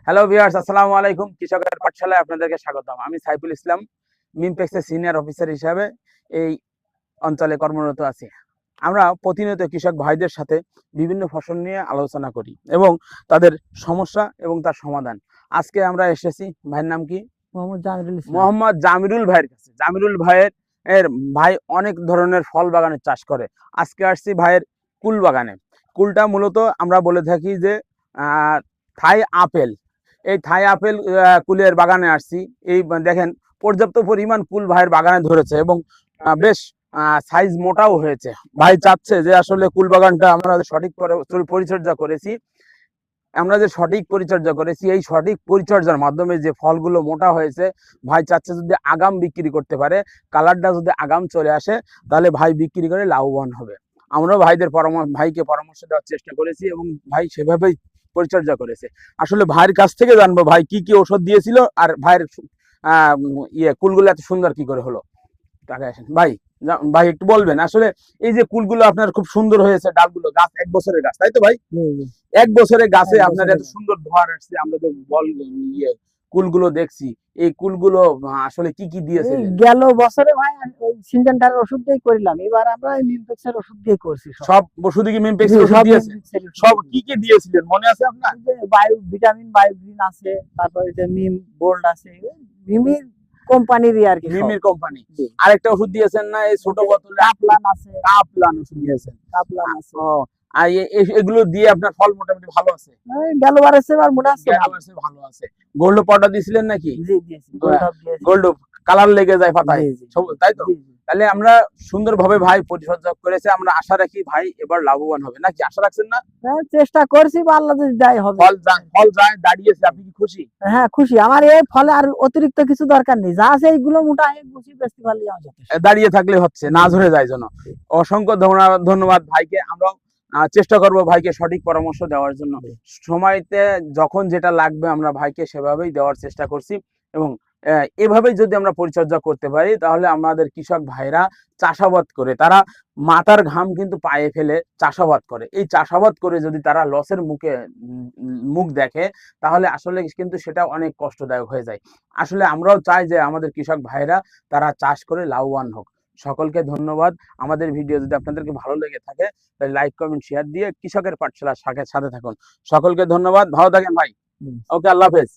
Hello viewers, আসসালামু আলাইকুম। কৃষকের পাঠশালায় আপনাদেরকে স্বাগতম। আমি সাইফুল ইসলাম, মিমপেক্সের সিনিয়র অফিসার হিসাবে এই অঞ্চলে কর্মরত আছি। আমরা প্রতিনিয়ত কৃষক ভাইদের সাথে বিভিন্ন ফসল নিয়ে আলোচনা করি এবং তাদের সমস্যা এবং তার সমাধান। আজকে আমরা এসেছি, ভাইয়ের নাম কি? মোহাম্মদ জামিরুল ভাইয়ের কাছে। জামিরুল ভাইয়ের ভাই অনেক ধরনের ফল বাগানের চাষ করে। আজকে আসছি ভাইয়ের কুল বাগানে। কুলটা মূলত আমরা বলে থাকি যে থাই আপেল। এই থাই আপেল কুলের বাগানে আসছি। এই দেখেন পর্যাপ্ত পরিমাণ কুল ভাইয়ের বাগানে ধরেছে এবং বেশ সাইজ মোটাও হয়েছে। ভাই চাচ্ছে যে আসলে কুল বাগানটা আমরা সঠিক পরিচর্যা করেছি, এই সঠিক পরিচর্যার মাধ্যমে যে ফলগুলো মোটা হয়েছে, ভাই চাচ্ছে যদি আগাম বিক্রি করতে পারে, কালারটা যদি আগাম চলে আসে, তাহলে ভাই বিক্রি করে লাভবান হবে। আমরাও ভাইকে পরামর্শ দেওয়ার চেষ্টা করেছি এবং ভাই সেভাবেই পরিচর্যা করেছে। আসলে ভাইয়ের কাছ থেকে জানবো ভাই কি কি ওষুধ দিয়েছিল আর ভাইয়ের কুলগুলো এত সুন্দর কি করে হলো। টাকা আসেন ভাই, ভাই একটু বলবেন আসলে এই যে কুলগুলো আপনার খুব সুন্দর হয়েছে, ডালগুলো, গাছ 1 বছরের গাছ, তাই তো ভাই? 1 বছরের গাছে আপনার এত সুন্দর ধোয়ার আসছে। আমরা তো কুলগুলো দেখছি, এই কুলগুলো আসলে কি কি দিয়েছে? গেল বছরে ভাই ওই সিনজেন্টার ওষুধ দিয়ে করিলাম, এবার আমরা মিমপেক্সের ওষুধ দিয়ে করছি। সব ওষুধই কি মিমপেক্সের ওষুধ দিয়েছে? সব কি কি দিয়েছিলেন মনে আছে আপনার? বায়ো ভিটামিন, বায়োগ্রিন আছে, তারপরে যে মিম গোল্ড আছে, মিমির কোম্পানির আর কি, মিমির কোম্পানি। আরেকটা ওষুধ দিয়েছেন না এই ছোট বোতলে? কাপলান আছে, কাপলান ওষুধ দিয়েছেন। কাপলান আছে। আর এগুলো দিয়ে আপনার ফল মোটামুটি ভালো আছে? গেল বারের চেয়ে ভালো আছে, ভালো আছে। গোল্ড পাউডার দিছিলেন নাকি? জি দিয়েছি, গোল্ড কালার লেগে যায় পাতায়, তাই তো? তাহলে আমরা সুন্দরভাবে ভাই পরিচর্যা করেছে, আমরা আশা রাখি ভাই এবার লাভবান হবে, নাকি আশা রাখছেন না? চেষ্টা করছি, আল্লাহ যদি দেয় হবে। ফল যায় দাঁড়িয়েছে, আপনি কি খুশি? হ্যাঁ খুশি। আমার এই ফলে আর অতিরিক্ত কিছু দরকার নেই, যা আছে এইগুলো মোটা হয়ে গুছি বেশি ভালো দাঁড়িয়ে থাকলে হচ্ছে, না ঝরে যায় জন্য। অসংখ্য ধন্যবাদ ভাইকে। আমরা চেষ্টা করব ভাইকে সঠিক পরামর্শ দেওয়ার জন্য। সময়তে যখন যেটা লাগবে আমরা ভাইকে সেভাবেই দেওয়ার চেষ্টা করছি এবং এভাবেই যদি আমরা পরিচর্যা করতে পারি, তাহলে আমাদের কৃষক ভাইরা চাষাবাদ করে, তারা মাথার ঘাম কিন্তু পায়ে ফেলে চাষাবাদ করে। এই চাষাবাদ করে যদি তারা লসের মুখ দেখে, তাহলে আসলে কিন্তু সেটা অনেক কষ্টদায়ক হয়ে যায়। আসলে আমরাও চাই যে আমাদের কৃষক ভাইরা তারা চাষ করে লাভবান হোক। সকলকে ধন্যবাদ। আমাদের ভিডিও যদি আপনাদেরকে ভালো লেগে থাকে, তাহলে লাইক, কমেন্ট, শেয়ার দিয়ে কৃষকের পাঠশালার সাথে থাকুন। সকলকে ধন্যবাদ, ভালো থাকেন ভাই। ওকে, আল্লাহ হাফেজ।